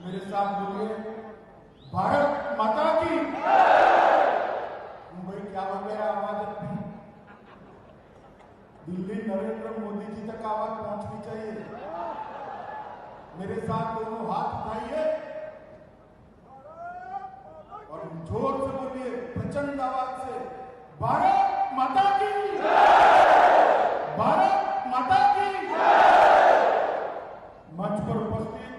मेरे साथ बोलिए, भारत माता की। मुंबई क्या हो गया आवाज अपनी? दिल्ली नरेंद्र मोदी जी तक आवाज पहुंचनी चाहिए। मेरे साथ दोनों हाथ उठाइए और जोर से बोलिए, प्रचंड आवाज से, भारत माता की, भारत माता की। मंच पर उपस्थित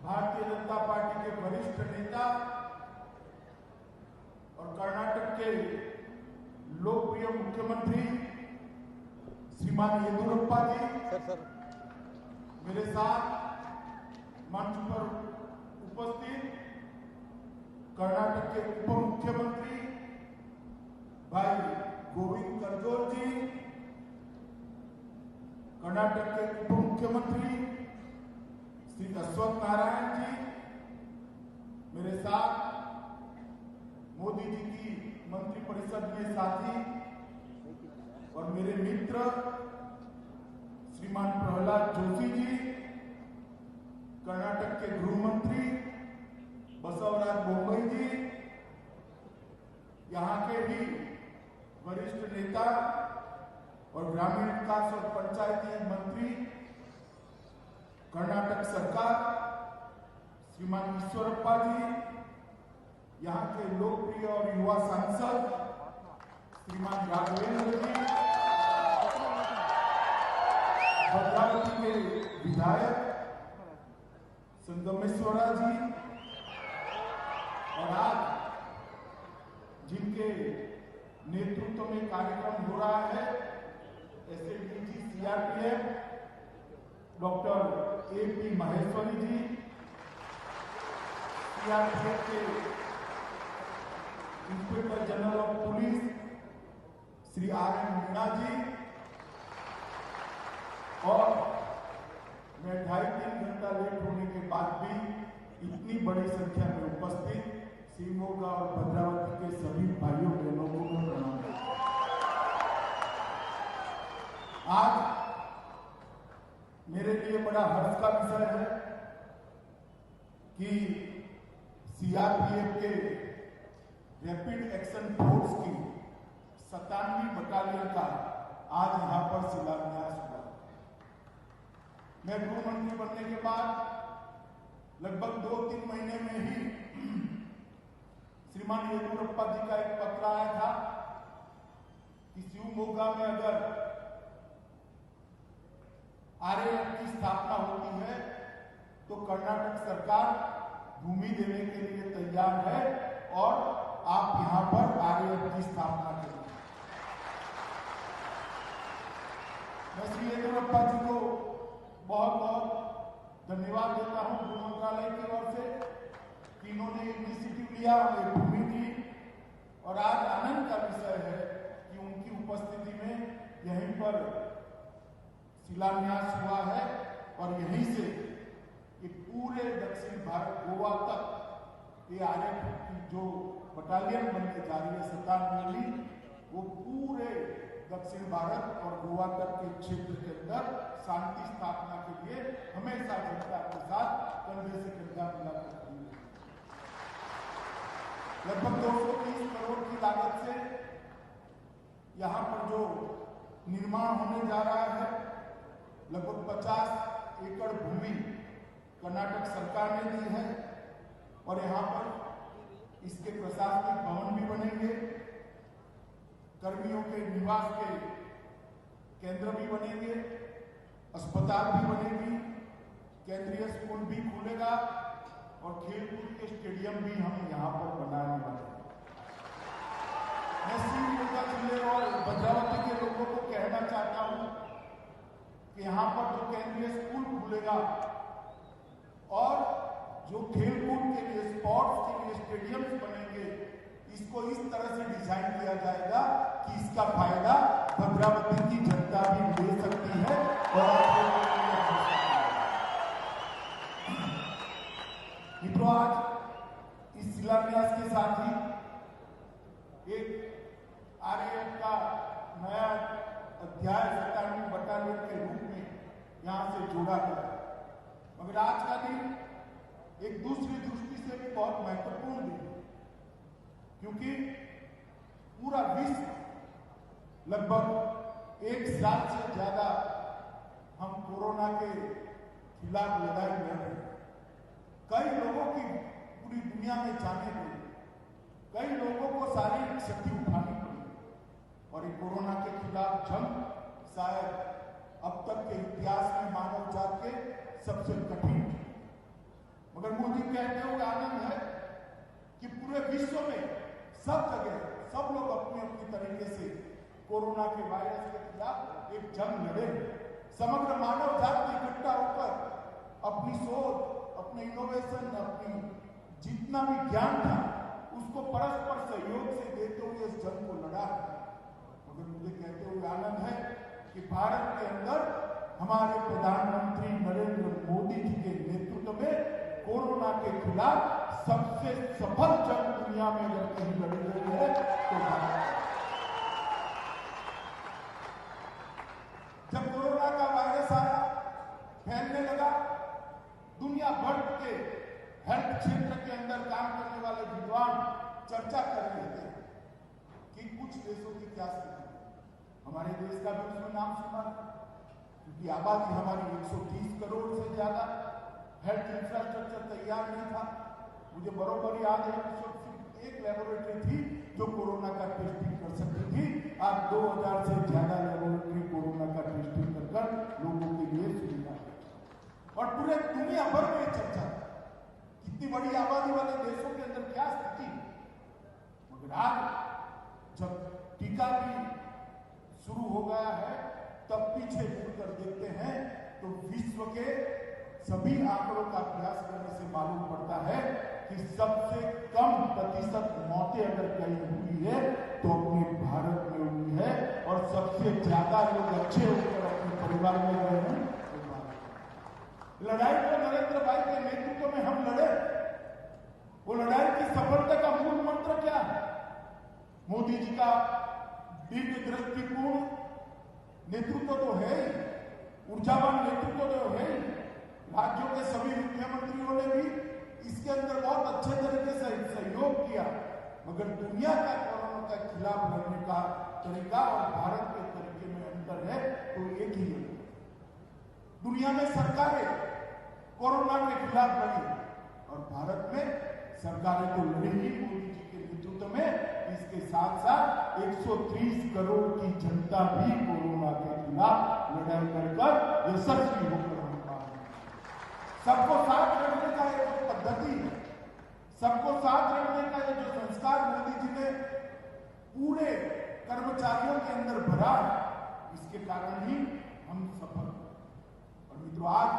भारतीय जनता पार्टी के वरिष्ठ नेता और कर्नाटक के लोकप्रिय मुख्यमंत्री श्रीमान येदियुरप्पा जी, मेरे साथ मंच पर उपस्थित कर्नाटक के उप मुख्यमंत्री भाई गोविंद करजोल जी, कर्नाटक के उप मुख्यमंत्री श्री अश्वत्थ नारायण जी, मेरे साथ मोदी जी की मंत्रिपरिषद में साथी और मेरे मित्र श्रीमान प्रहलाद जोशी जी, कर्नाटक के गृह मंत्री बसवराज बोम्मई जी, यहाँ के भी वरिष्ठ नेता और ग्रामीण विकास और पंचायती मंत्री कर्नाटक सरकार श्रीमान ईश्वरप्पा जी, यहाँ के लोकप्रिय और युवा सांसद श्रीमान राघवेंद्र जी, भद्रावती के विधायक संगमेश्वरा जी, और आज जिनके नेतृत्व में कार्यक्रम हो रहा है ऐसे DG CRPF doctor A P. Maheshwari ji, CRPF के inspector general of police Shri R N. Meena ji, और मैं 2.5-3 घंटा लेट होने के बाद भी इतनी बड़ी संख्या में उपस्थित शिवमोगा और भद्रावती के सभी भाइयों बहनों को मैं प्रणाम करता हूं। आज मेरे लिए बड़ा हर्ष का विषय है कि सीआरपीएफ के रैपिड एक्शन फोर्स की 97वीं बटालियन का आज यहां पर शिलान्यास हुआ। मैं गृह मंत्री बनने के बाद लगभग 2-3 महीने में ही श्रीमान येदियुरप्पा जी का एक पत्र आया था कि शिवमोगा में अगर आरएएफ की स्थापना होती है तो कर्नाटक सरकार भूमि देने के लिए तैयार है और आप यहां पर आरएएफ की स्थापना करें। मैं श्री येदियुरप्पा जी को बहुत बहुत धन्यवाद देता हूं गृह मंत्रालय की ओर से कि इन्होंने इनिशिएटिव लिया, भूमि दी, और आज आनंद का विषय है कि उनकी उपस्थिति में यहीं पर शिलान्यास हुआ है और यहीं से कि पूरे दक्षिण भारत गोवा तक ये आरएएफ की जो बटालियन बनने जा रही है 97वीं, वो पूरे दक्षिण भारत और गोवा तक के क्षेत्र के अंदर शांति स्थापना के लिए हमेशा जनता के साथ कंधे से कंधा मिलाकर खड़ी है। लगभग 230 करोड़ की लागत से यहां पर जो निर्माण होने जा रहा है, लगभग 50 एकड़ भूमि कर्नाटक सरकार ने दी है और यहां पर इसके प्रशासनिक भवन भी बनेंगे, कर्मियों के निवास के केंद्र भी बनेंगे, अस्पताल भी बनेगी, केंद्रीय स्कूल भी खुलेगा और खेलकूद के स्टेडियम भी हम यहां पर बनाने वाले हैं। मैं शिवमोगा जिले और भद्रावती के लोगों को कहना चाहता हूं कि यहां पर जो केंद्रीय स्कूल खुलेगा और जो खेलकूद के लिए, स्पोर्ट्स के लिए स्टेडियम्स बनेंगे, इसको इस तरह से डिजाइन किया जाएगा कि इसका फायदा भद्रावती की जनता भी ले सकती है और मित्रों, आज इस शिलान्यास के साथ ही एक आरएएफ का नया अध्याय 97वीं बटालियन के रूप में यहां से जोड़ा गया। मगर आज का दिन एक दूसरी दृष्टि से भी बहुत महत्वपूर्ण दिन है, क्योंकि पूरा विश्व लगभग 1 साल से ज्यादा हम कोरोना के खिलाफ लड़ाई लड़ रहे हैं। कई लोगों की पूरी दुनिया में जाने पड़ी, कई लोगों को शारीरिक क्षति उठानी पड़ी, और ये कोरोना के खिलाफ जंग शायद अब तक के इतिहास में मानव जात के सबसे कठिन थी। मगर मोदी कहते हुए आनंद है कि पूरे विश्व में सब जगह सब लोग अपनी अपनी तरीके से कोरोना के वायरस के खिलाफ एक जंग लड़े। समग्र मानव जात इकट्ठा होकर अपनी सोच, अपने इनोवेशन, अपनी जितना भी ज्ञान था उसको परस्पर सहयोग से देते हुए इस जंग को लड़ा। मगर मुझे कहते हुए आनंद है कि भारत के अंदर हमारे प्रधानमंत्री नरेंद्र मोदी जी के नेतृत्व में कोरोना के खिलाफ सबसे सफल जंग दुनिया में अगर कहीं लड़ी गई है तो भारत। जब कोरोना का वायरस आया, फैलने लगा, दुनिया भर के हेल्थ क्षेत्र के अंदर काम करने वाले विद्वान चर्चा कर रहे थे कि कुछ देशों की क्या स्थिति है। हमारे देश का भी उसमें नाम सुना, क्योंकि आबादी हमारी 130 करोड़ से ज्यादा, हेल्थ इंफ्रास्ट्रक्चर तैयार नहीं था। मुझे बरोबर याद है कि सिर्फ एक लेबोरेटरी थी जो कोरोना का टेस्टिंग कर सकती थी। आज 2000 से ज्यादा लेबोरेटरी कोरोना का टेस्टिंग कर लोगों के लिए सुविधा है, और पूरे दुनिया भर में चर्चा कितनी बड़ी आबादी वाले देशों के अंदर क्या स्थिति। मगर आज जब टीका भी शुरू हो गया है, तब पीछे मुड़कर देखते हैं तो विश्व के सभी आंकड़ों का अभ्यास करने से मालूम पड़ता है कि सबसे कम प्रतिशत मौतें अगर कहीं हुई है तो अपने भारत में हुई है, और सबसे ज्यादा लोग अच्छे होकर अपने परिवार में गए हैं। लड़ाई को नरेंद्र भाई के नेतृत्व में हम लड़े। वो लड़ाई की सफलता का मूल मंत्र क्या है? मोदी जी का दीर्घ दृष्टिपूर्ण नेतृत्व तो है ही, ऊर्जावान नेतृत्व तो है ही। राज्यों के सभी मुख्यमंत्रियों ने भी इसके अंदर बहुत अच्छे तरीके से सहयोग किया। मगर दुनिया का कोरोना के खिलाफ लड़ने का तरीका और भारत के तरीके में अंतर है तो एक ही है। दुनिया में सरकारें कोरोना के खिलाफ लड़ी, और भारत में सरकारें तो लड़ेगी मोदी जी के नेतृत्व में। इसके साथ साथ 130 करोड़ की जनता भी कोरोना के खिलाफ लड़ाई लड़कर यशस्वी होकर सबको साथ रखने का ये जो पद्धति है, सबको साथ रखने का ये जो संस्कार मोदी जी ने पूरे कर्मचारियों के अंदर भरा है, इसके कारण ही हम सफल। और मित्रों, आज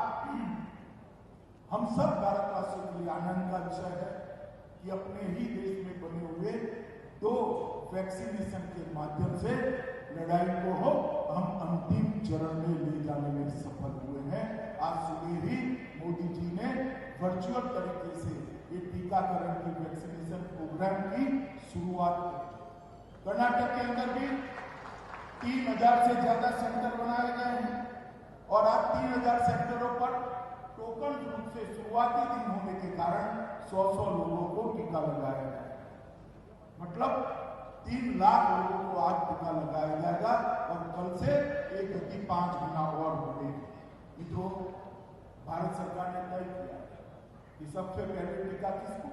हम सब भारतवासियों के लिए आनंद का विषय है कि अपने ही देश में बने हुए 2 वैक्सीनेशन के माध्यम से लड़ाई को हम अंतिम चरण में ले जाने में सफल हुए हैं। आज सुबह ही मोदी जी ने वर्चुअल तरीके से ये टीकाकरण की वैक्सीनेशन प्रोग्राम की शुरुआत की। कर्नाटक के अंदर भी 3000 से ज्यादा सेंटर बनाए गए हैं, और आज 3000 सेंटरों पर टोकन रूप से शुरुआती दिन होने के कारण 100 लोगों को टीका लगाया गया। मतलब 3 लाख लोगों को आज टीका लगाया जाएगा, और कल से एक गति 5 गुना और बढ़ेगी। मित्रों, भारत सरकार ने तय किया कि सबसे पहले टीका किसको,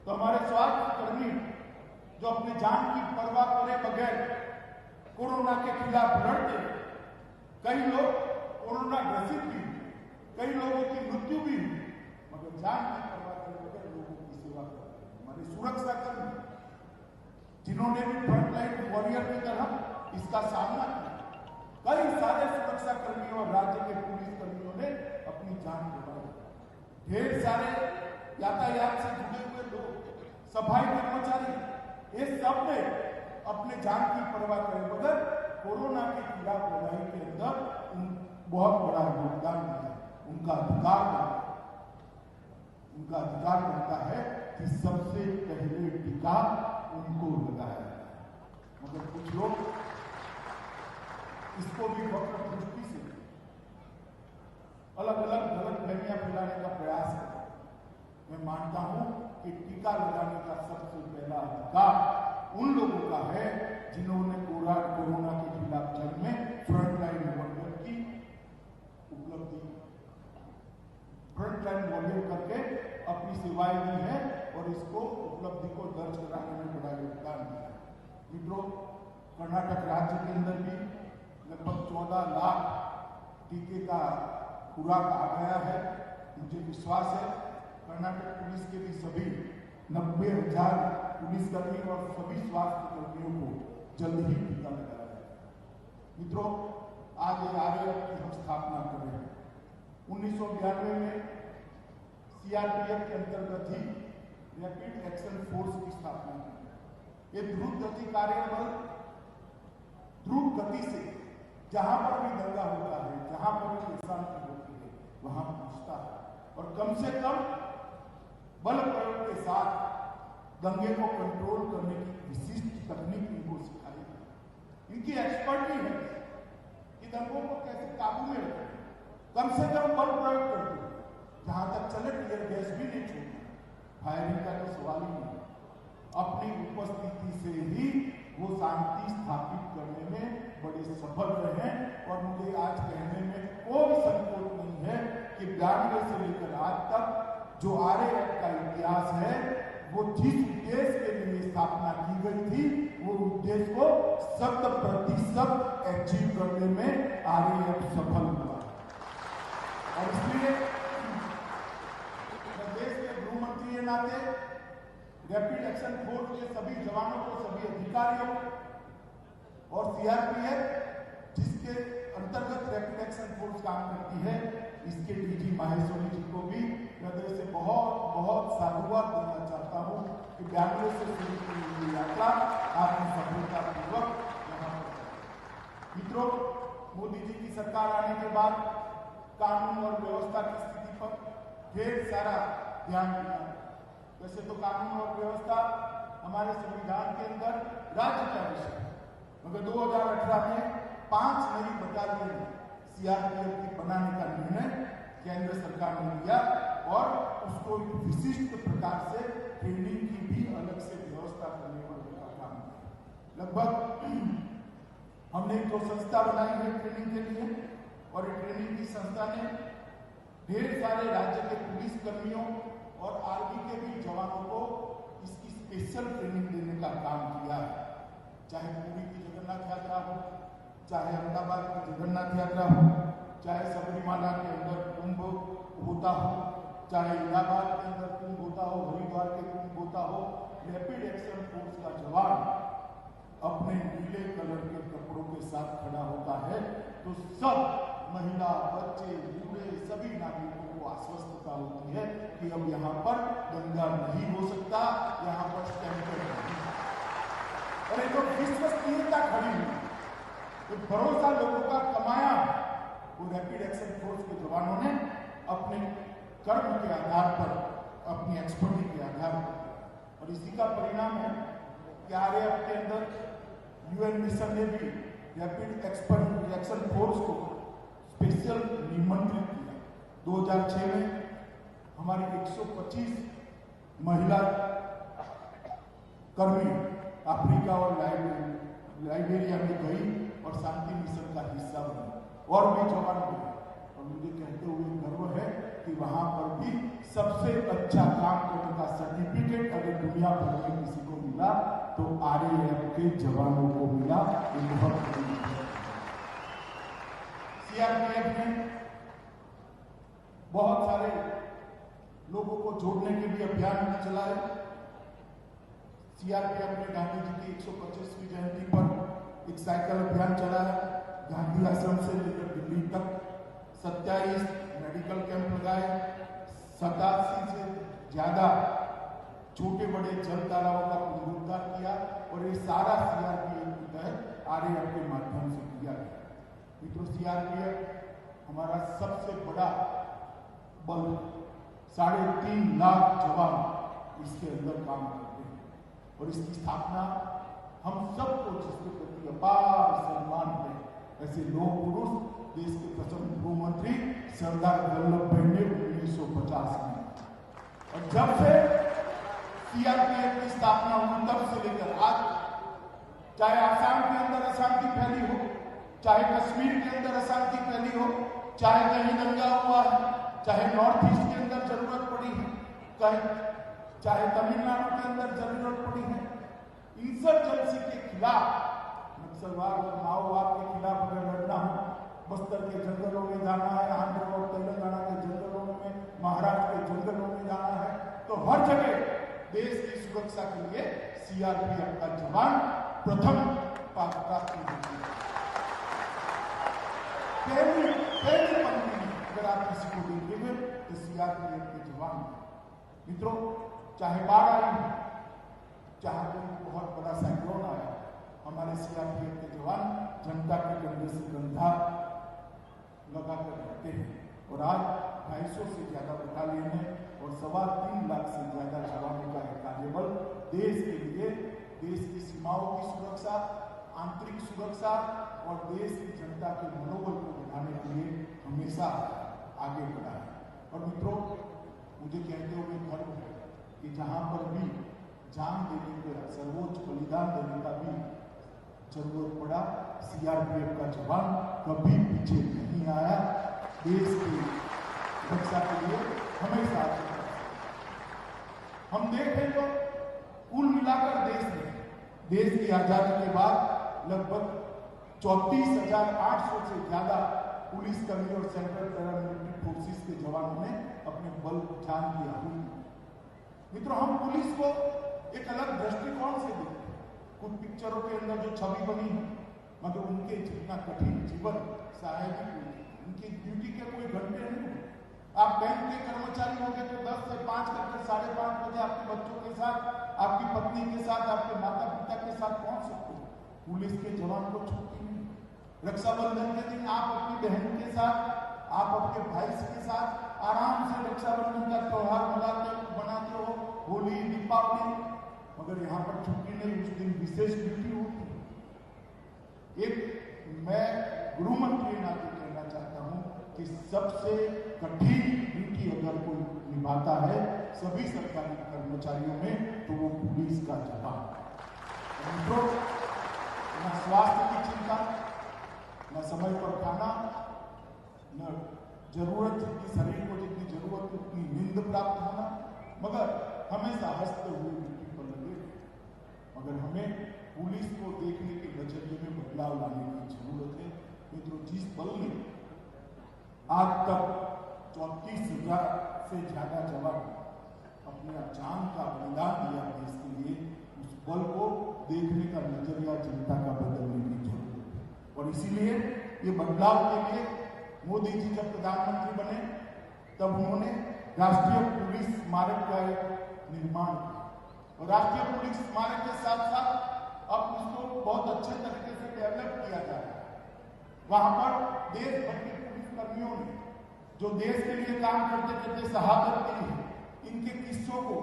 तो हमारे स्वास्थ्य कर्मी जो अपने जान की परवाह करे बगैर कोरोना के खिलाफ लड़ते, कई लोग कोरोना ग्रसित भी, कई लोगों की मृत्यु भी हुई, मगर जान की परवाह करे बगैर लोगों की सेवा करते। हमारे सुरक्षा कर्मी जिन्होंने भी फ्रंटलाइन वॉरियर की तरह इसका सामना किया, कई सारे सुरक्षा कर्मियों और राज्य के पुलिस कर्मियों ने अपनी जान गंवाई। ढेर सारे यातायात से जुड़े हुए लोग, सफाई कर्मचारी, ये सब ने अपने जान की परवाह करे बगैर कोरोना के खिलाफ लड़ाई के अंदर बहुत बड़ा योगदान दिया। उनका अधिकार बनता है कि सबसे पहले टीका उनको लगाया जाए। मगर कुछ लोग इसको भी वक्र दृष्टि से अलग अलग गलत गलतफहमियां फैलाने का प्रयास करें। मैं मानता हूं कि टीका लगाने का सबसे पहला अधिकार उन लोगों का है जिन्होंने कोरोना के खिलाफ जंग में फ्रंटलाइन वॉरियर की उपलब्धि, फ्रंटलाइन वॉरियर करके अपनी सेवाएं दी है और इसको उपलब्धि को दर्ज कराने में बड़ा योगदान दिया है। मित्रों, कर्नाटक राज्य के अंदर भी लगभग 14 लाख टीके का खुराक आ गया है। मुझे विश्वास है कर्नाटक पुलिस के भी सभी 90,000 पुलिसकर्मी और सभी स्वास्थ्य कर्मियों को जल्द ही टीका लगाया जाएगा। मित्रों, आज आरएएफ की हम स्थापना कर रहे हैं। 1992 में सीआरपीएफ के अंतर्गत ही रैपिड एक्शन फोर्स की स्थापना की। ये द्रुत गति कार्यबल द्रुत गति से जहां पर भी दंगा होता है, जहां पर भी अशांति होती है, वहां पहुंचता है और कम से कम बल प्रयोग के साथ दंगे को कंट्रोल करने की विशिष्ट तकनीक इनको सिखाई गई। इनकी एक्सपर्टी है कि दंगों को कैसे काबू में रखें, कम से कम बल प्रयोग करते, जहां तक चले टीयर गैस भी नहीं छोड़ना, फायरिंग का तो सवाल ही नहीं। अपनी उपस्थिति से ही वो शांति स्थापित करने में बड़े सफल रहे और मुझे आज कहने में कोई संकोच नहीं है कि 92 से लेकर आज तक जो आरएएफ का इतिहास है वो जिस उद्देश्य के लिए स्थापना की गई थी वो उद्देश्य को 100% अचीव करने में आरएएफ सफल हुआ। और इसलिए देश के गृह मंत्री के नाते रैपिड एक्शन फोर्स के सभी जवानों को, सभी अधिकारियों और सीआरपीएफ जिसके अंतर्गत रैपिड एक्शन फोर्स काम करती है, इसके डीजी माहेश्वरी जी को भी हृदय से बहुत बहुत साधुवाद देना चाहता हूं कि 92 से शुरू की हुई यात्रा आपने सफलतापूर्वक यहाँ पर। मित्रों, मोदी जी की सरकार आने के बाद कानून और व्यवस्था की स्थिति पर ढेर सारा ध्यान दिया। वैसे तो कानून और व्यवस्था हमारे संविधान के अंदर राज्य का विषय है, मगर 2018 में 5 नई बटालियन सीआरपीएफ की बनाने का निर्णय केंद्र सरकार ने लिया और उसको विशिष्ट प्रकार से ट्रेनिंग की भी अलग से व्यवस्था करने पर का काम किया। लगभग हमने एक तो संस्था बनाई है ट्रेनिंग के लिए और ट्रेनिंग की संस्था ने ढेर सारे राज्य के पुलिस कर्मियों और आर्मी के भी जवानों को इसकी स्पेशल ट्रेनिंग देने का काम किया है। चाहे पुरी की जगन्नाथ यात्रा हो, चाहे अहमदाबाद की जगन्नाथ यात्रा हो, चाहे सबरीमाला के अंदर कुंभ होता हो, चाहे इलाहाबाद के अंदर कुंभ होता हो, हरिद्वार के कुंभ होता हो, रैपिड एक्शन फोर्स का जवान अपने नीले कलर के कपड़ों के साथ खड़ा होता है तो सब महिला, बच्चे, बूढ़े सभी नागरिकों को आश्वस्तता होती है कि अब यहाँ पर दंगा नहीं हो सकता, यहाँ पर स्टैंडर्ड नहीं। और एक तो विश्वसनीयता खड़ी हुई, तो भरोसा लोगों का कमाया वो रैपिड एक्शन फोर्स के जवानों ने अपने कर्म के आधार पर, अपनी एक्सपर्टी के आधार पर। और इसी का परिणाम है कि आरएएफ के अंदर यूएन मिशन ने भी रैपिड एक्शन फोर्स को स्पेशल निमंत्रित किया। 2006 में हमारी 125 महिला कर्मी अफ्रीका और लाइबेरिया में गई और शांति मिशन का हिस्सा बनी और भी जवान हुए। और मुझे कहते हुए गर्व है कि वहां पर भी सबसे अच्छा काम करने का सर्टिफिकेट अगर दुनिया भर में किसी को मिला तो आरएएफ के जवानों को मिला। ये बहुत बड़ी बात है। सीआरपीएफ ने बहुत सारे लोगों को जोड़ने के लिए अभियान चलाए। सीआरपीएफ ने गांधी जी की 125वीं जयंती पर एक साइकिल अभियान चलाया। गांधी आश्रम से लेकर दिल्ली तक 27 मेडिकल कैंप लगाए। 87 से ज्यादा छोटे बड़े जल तालाबों का पुनरुद्धार किया और ये सारा सीआरपीएफ के तहत आरएएफ के माध्यम से किया गया। मित्रों, सीआरपीएफ हमारा सबसे बड़ा बल, 3.5 लाख जवान इसके अंदर काम करते हैं और इसकी स्थापना हम सबको जिसके प्रति अपार सम्मान है ऐसे लोक पुरुष देश के प्रथम गृह मंत्री सरदार वल्लभ भाई ने 1950 में। और जब से सीआरपीएफ की स्थापना हुई तब से लेकर आज, चाहे आसाम के अंदर अशांति फैली हो, चाहे कश्मीर के अंदर अशांति फैली हो, चाहे कहीं दंगा हुआ है, चाहे नॉर्थ ईस्ट के अंदर जरूरत पड़ी है, चाहे तमिलनाडु के अंदर जरूरत पड़ी है, इंसर्जेंसी के खिलाफ, नक्सलवाद और माओवाद के खिलाफ अगर लड़ना हो, बस्तर के जंगलों में जाना है, आंध्र और तेलंगाना के जंगलों में, महाराष्ट्र के जंगलों में जाना है, तो हर जगह देश की सुरक्षा के लिए सीआरपीएफ का जवान प्रथम प्राथमिकता होती है। पहली पंक्ति में अगर आप किसी को देखेंगे तो सीआरपीएफ के जवान। मित्रों, चाहे बाढ़ आई, चाहे कोई बहुत बड़ा साइक्लोन आया, हमारे सीआरपीएफ के जवान जनता के कंधे से कंधा लगाकर रहते हैं। और आज 250 से ज्यादा बटालियन है और 3.25 लाख से ज्यादा जवानों का कार्यबल देश के लिए, देश की सीमाओं की सुरक्षा, आंतरिक सुरक्षा और देश की जनता के मनोबल को बढ़ाने के लिए हमेशा आगे बढ़ा है। और मित्रों, मुझे कहते हुए गर्व है कि जहां पर भी जान देने का, सर्वोच्च बलिदान देने का भी जरूरत पड़ा, सीआरपीएफ का जवान कभी पीछे नहीं आया। देश की रक्षा के लिए हमेशा आगे। हम देखें तो कुल मिलाकर देश की आजादी के बाद लगभग 34,800 से ज्यादा पुलिसकर्मी और सेंट्रल पैरामिलिट्री फोर्सेस के जवानों ने अपने बल जान दिया हुई। मित्रों, हम पुलिस को एक अलग दृष्टिकोण से देखते हैं। कुछ पिक्चरों के अंदर जो छवि बनी है, मगर उनके जितना कठिन जीवन शायद ही उनकी ड्यूटी के कोई घंटे नहीं। आप बैंक के कर्मचारी होंगे तो 10 से 5 करके 5:30 बजे आपके बच्चों के साथ, आपकी पत्नी के साथ, आपके माता पिता के साथ पहुंच सकते हो। पुलिस के जवान को छुट्टी नहीं। रक्षाबंधन के दिन आप अपनी बहन के साथ, आप अपने भाई के साथ आराम से रक्षाबंधन का त्योहार मनाते हो, होली, दीपावली, मगर यहाँ पर छुट्टी नहीं। उस दिन विशेष ड्यूटी होती है। एक मैं गृह मंत्री नाते कहना चाहता हूँ कि सबसे कठिन ड्यूटी अगर कोई निभाता है सभी सरकारी कर्मचारियों में, तो वो पुलिस का जवान। मित्रों, न स्वास्थ्य की चिंता, न समय पर खाना, न जरूरत जितनी शरीर को जितनी जरूरत उतनी नींद प्राप्त होना, मगर हमेशा हंसते हुए ड्यूटी पर लगे। मगर हमें पुलिस को देखने के नजरिए में बदलाव लाने की जरूरत है। मित्रों, जिस बल ने आज तक 34,000 से ज्यादा जवान अपने जान का बलिदान दिया देश के लिए, उस बल को देखने का नजरिया जनता का बदलने की जरूरत है। और इसीलिए ये बदलाव के लिए मोदी जी जब प्रधानमंत्री बने तब उन्होंने राष्ट्रीय पुलिस स्मारक का एक निर्माण किया। और राष्ट्रीय पुलिस स्मारक के साथ साथ अब उसको बहुत अच्छे तरीके से डेवलप किया जा रहा है। वहां पर देश भर के पुलिस कर्मियों ने जो देश के लिए काम करते करते शहादत दी है, इनके किस्सों को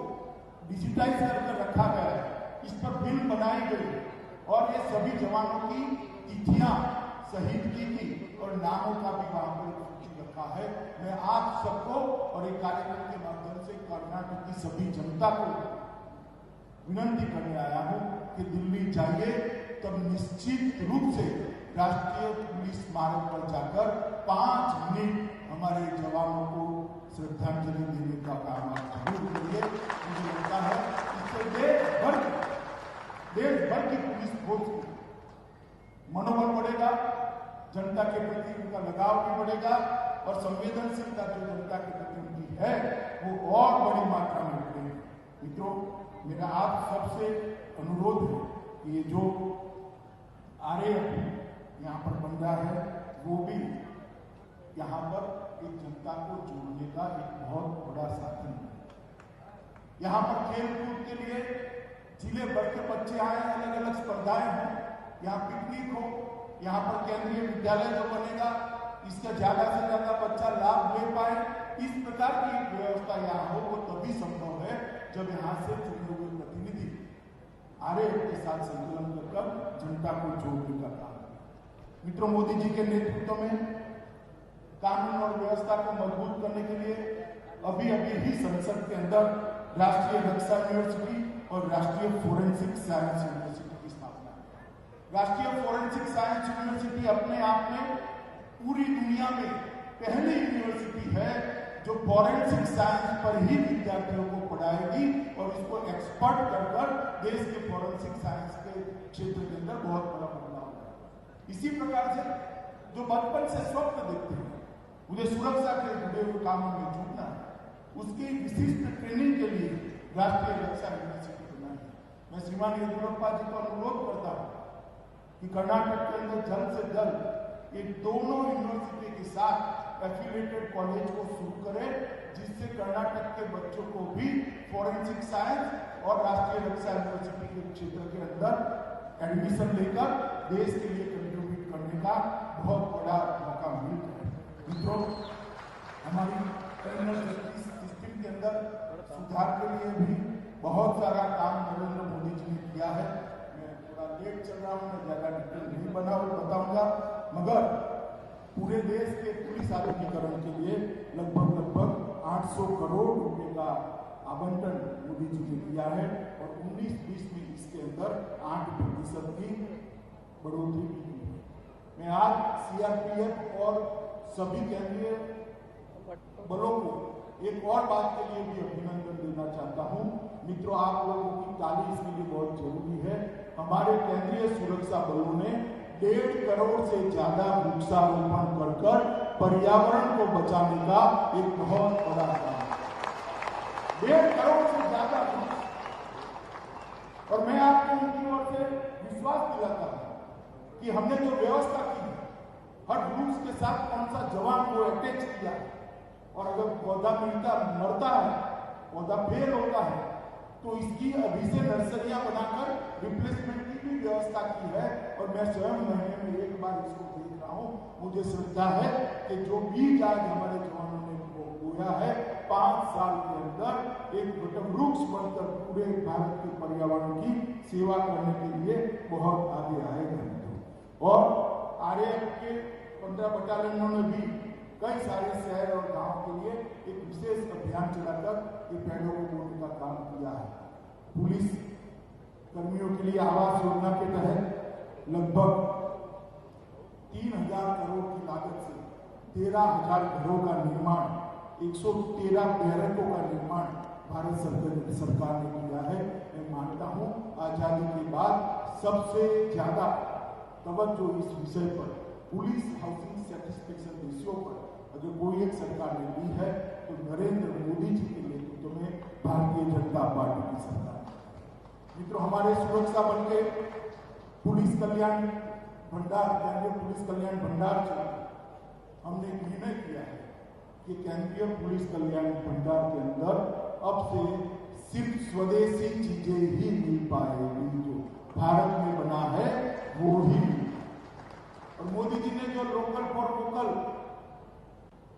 डिजिटाइज करके रखा गया है। इस पर फिल्म बनाई गई और ये सभी जवानों की तिथियां, शहीदगी की और नामों का भी वहां पर सूची रखा है। मैं आप सबको और एक कार्यक्रम के माध्यम से कर्नाटक की सभी जनता को विनंती करने आया हूं कि दिल्ली जाइए तब निश्चित रूप से राष्ट्रीय पुलिस स्मारक पर जाकर 5 मिनट हमारे जवानों को श्रद्धांजलि देने का काम आप जरूर करिए। मुझे लगता है इससे देश भर की पुलिस फोर्स की मनोबल बढ़ेगा, जनता के प्रति उनका लगाव भी बढ़ेगा और संवेदनशीलता जो जनता के प्रति उनकी है वो और बड़ी मात्रा में बढ़ेगी। मित्रों, मेरा आप सबसे अनुरोध है कि ये जो आरएएफ यहाँ पर बन रहा है वो भी यहाँ पर एक जनता को जोड़ने का एक बहुत बड़ा साधन है। यहाँ पर खेल कूद के लिए जिले भर के बच्चे आए, अलग अलग स्पर्धाएं हों, यहाँ पिकनिक हो, यहाँ पर केंद्रीय विद्यालय जो बनेगा इसका ज्यादा से ज्यादा बच्चा लाभ ले पाए। इस प्रकार की व्यवस्था यहाँ हो वो तभी संभव है जब यहाँ से चुने हुए प्रतिनिधि आरएएफ के साथ संकलन कर जनता को जोड़ने का काम। मित्रों, मोदी जी के नेतृत्व में कानून और व्यवस्था को मजबूत करने के लिए अभी अभी ही संसद के अंदर राष्ट्रीय रक्षा यूनिवर्सिटी और राष्ट्रीय फोरेंसिक साइंस यूनिवर्सिटी की स्थापना है। राष्ट्रीय फोरेंसिक साइंस यूनिवर्सिटी अपने आप में पूरी दुनिया में पहली यूनिवर्सिटी है जो फोरेंसिक साइंस पर ही विद्यार्थियों को पढ़ाएगी और इसको एक्सपर्ट कर देश के फोरेंसिक साइंस के क्षेत्र के अंदर बहुत बड़ा बदलाव है। इसी प्रकार से जो बचपन से स्वप्न देखते हैं मुझे सुरक्षा के जुड़े हुए कामों में जुटना है, उसकी विशिष्ट ट्रेनिंग के लिए राष्ट्रीय रक्षा यूनिवर्सिटी बनाई है। मैं श्रीमान येदियुरप्पा जी को अनुरोध करता हूं कि कर्नाटक के अंदर जल्द से जल्द ये दोनों यूनिवर्सिटी के साथ एफिलिएटेड कॉलेज को शुरू करें, जिससे कर्नाटक के बच्चों को भी फोरेंसिक साइंस और राष्ट्रीय रक्षा यूनिवर्सिटी के क्षेत्र के अंदर एडमिशन लेकर देश के लिए कंट्रीब्यूट करने का बहुत बड़ा मौका मिलता है। मित्रों, हमारी क्रिमिनल जस्टिस सिस्टम के अंदर सुधार के लिए भी बहुत सारा काम नरेंद्र मोदी जी ने किया है। मैं थोड़ा लेट चल रहा हूँ, मैं ज्यादा डिटेल नहीं बताऊंगा, मगर पूरे देश के पुलिस आधुनिकीकरण के लिए लगभग 800 करोड़ रुपए का आवंटन मोदी जी ने किया है और 19-20 में इसके अंदर 8% की बढ़ोतरी की है। मैं आज सीआरपीएफ और सभी केंद्रीय बलों को एक और बात के लिए भी अभिनंदन देना चाहता हूं। मित्रों, आप लोगों की ताली इसके लिए बहुत जरूरी है। हमारे केंद्रीय सुरक्षा बलों ने 1.5 करोड़ से ज्यादा वृक्षारोपण कर पर्यावरण को बचाने का एक बहुत बड़ा काम है। 1.5 करोड़ से ज्यादा वृक्ष, और मैं आपको उनकी ओर से विश्वास दिलाता हूं कि हमने जो व्यवस्था की है, हर वृक्ष के साथ कौन सा जवान को अटैच किया, और अगर पौधा मरता है, पौधा फेल होता है, तो इसकी अभी से नर्सरियां बनाकर रिप्लेसमेंट की भी व्यवस्था की है। और मैं स्वयं महीने में एक बार इसको देख रहा हूं। मुझे श्रद्धा है कि जो बीज आज हमारे जवानों ने बोया है, 5 साल के अंदर एक वृक्ष बनकर पूरे भारत के पर्यावरण की सेवा करने के लिए बहुत आगे आएगा। और आरएएफ के 15 बटालियनों ने भी कई सारे शहर और गांव के लिए एक विशेष अभियान चलाकर ये पेड़ों को बोने का काम किया है। पुलिस कर्मियों के लिए आवास योजना के तहत लगभग 3000 करोड़ की लागत से 13,000 घरों का निर्माण, 113 बैरकों का निर्माण भारत सरकार ने किया है। मैं मानता हूं आजादी के बाद सबसे ज्यादा तवज्जो इस विषय पर, पुलिस हाउसिंग सेटिस्फेक्शन रेशियो पर अगर कोई एक सरकार ने दी है तो नरेंद्र मोदी जी के नेतृत्व में भारतीय जनता पार्टी की सरकार। मित्रों, हमारे सुरक्षा बल के पुलिस कल्याण भंडार, केंद्रीय पुलिस कल्याण भंडार चला, हमने निर्णय किया है कि केंद्रीय पुलिस कल्याण भंडार के अंदर अब से सिर्फ स्वदेशी चीजें ही मिल पाएगी, जो भारत में बना है वो ही। और मोदी जी ने जो लोकल फॉर वोकल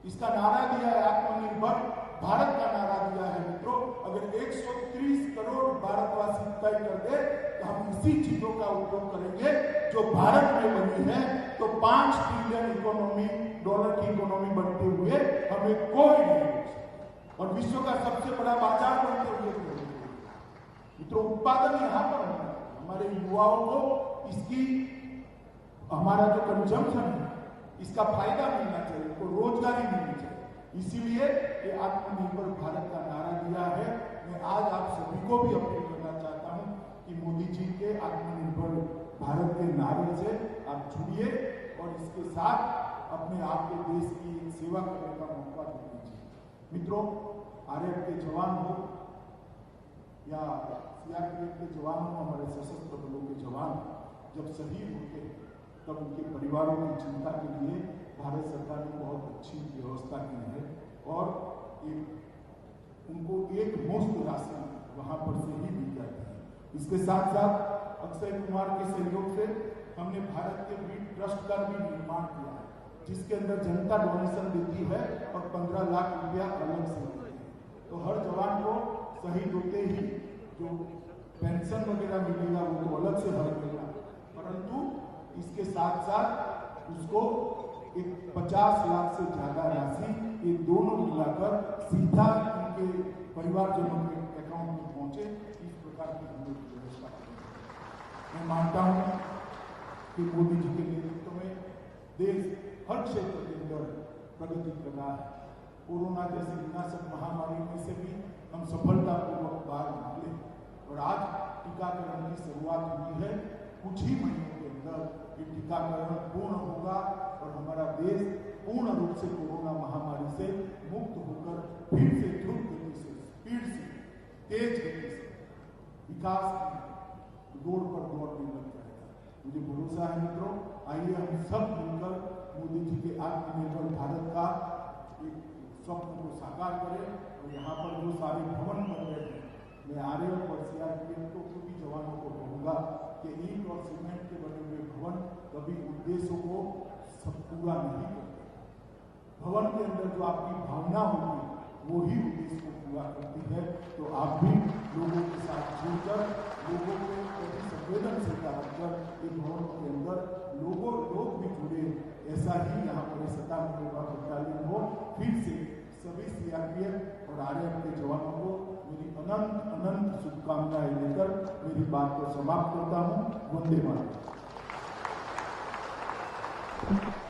इसका नारा दिया है, आत्मनिर्भर भारत का नारा दिया है। मित्रों, अगर 130 करोड़ भारतवासी तय कर दे तो हम इसी चीजों का उपयोग करेंगे जो भारत में बनी है, तो 5 ट्रिलियन डॉलर की इकोनॉमी बनते हुए हमें कोई नहीं, और विश्व का सबसे बड़ा बाजार बनते हुए। मित्रों, उत्पादन यहां पर होना है, हमारे युवाओं को इसकी, हमारा जो कंजम्पशन है इसका फायदा मिलना चाहिए, उनको रोजगारी मिलनी चाहिए। इसीलिए ये आत्मनिर्भर भारत का नारा दिया है। मैं आज आप सभी को भी अपील करना चाहता हूं कि मोदी जी के आत्मनिर्भर भारत के नारे से आप जुड़िए और इसके साथ अपने आप के देश की सेवा करने का मौका दीजिए। मित्रों, आरएएफ के जवान हो या सीआरपीएफ के जवान हो, हमारे सशस्त्र बलों के जवान जब शहीद होते हैं तब उनके परिवारों की चिंता के लिए भारत सरकार ने बहुत अच्छी व्यवस्था की है और उनको एक मुफ्त राशन वहां पर से ही दी जाती है। इसके साथ साथ अक्षय कुमार के सहयोग से हमने भारत के वीर ट्रस्ट का भी निर्माण किया है, जिसके अंदर जनता डोनेशन देती है और 15 लाख रुपया अलग से देती है। तो हर जवान को शहीद होते ही जो पेंशन वगैरह मिलेगा वो तो अलग से भर मिलेगा, परंतु इसके साथ साथ उसको एक 50 लाख से ज्यादा राशि ये दोनों मिलाकर सीधा उनके परिवारजनों के अकाउंट में पहुंचे, इस प्रकार की हम लोग व्यवस्था करेंगे। मैं मानता हूं कि मोदी जी के नेतृत्व में देश हर क्षेत्र के अंदर प्रगति कर रहा है। कोरोना जैसी विनाशक महामारी में से भी हम सफलतापूर्वक बाहर निकले और आज टीकाकरण की शुरुआत हुई है। कुछ ही महीनों के अंदर ये टीकाकरण पूर्ण होगा और हमारा देश पूर्ण रूप से कोरोना महामारी से मुक्त होकर फिर से द्रुत गति से, स्पीड से, तेज गति से विकास की दौड़ पर दौड़ने लग जाएगा। मुझे भरोसा है मित्रों, आइए हम सब मिलकर मोदी जी के आत्मनिर्भर भारत का एक स्वप्न को साकार करें। और यहाँ पर जो सारे भवन बन रहे हैं, मैं आरएएफ और सीआरपीएफ को भी जवानों को कहूँगा कि ईंट और सीमेंट के बने हुए भवन कभी उद्देश्यों को सब पूरा नहीं करते। भवन के अंदर जो आपकी भावना होगी वो ही उद्देश्य को पूरा करती है। तो आप भी लोगों के साथ जुड़कर, लोगों को प्रति संवेदनशीलता रखकर इस भवन के अंदर लोग भी जुड़े, ऐसा ही यहाँ पर 97वां बटालियन हो। फिर से सभी सीआरपीएफ और आरएएफ के जवानों को मेरी अनंत शुभकामनाएं देकर मेरी बात को समाप्त करता हूँ। वंदे मातरम।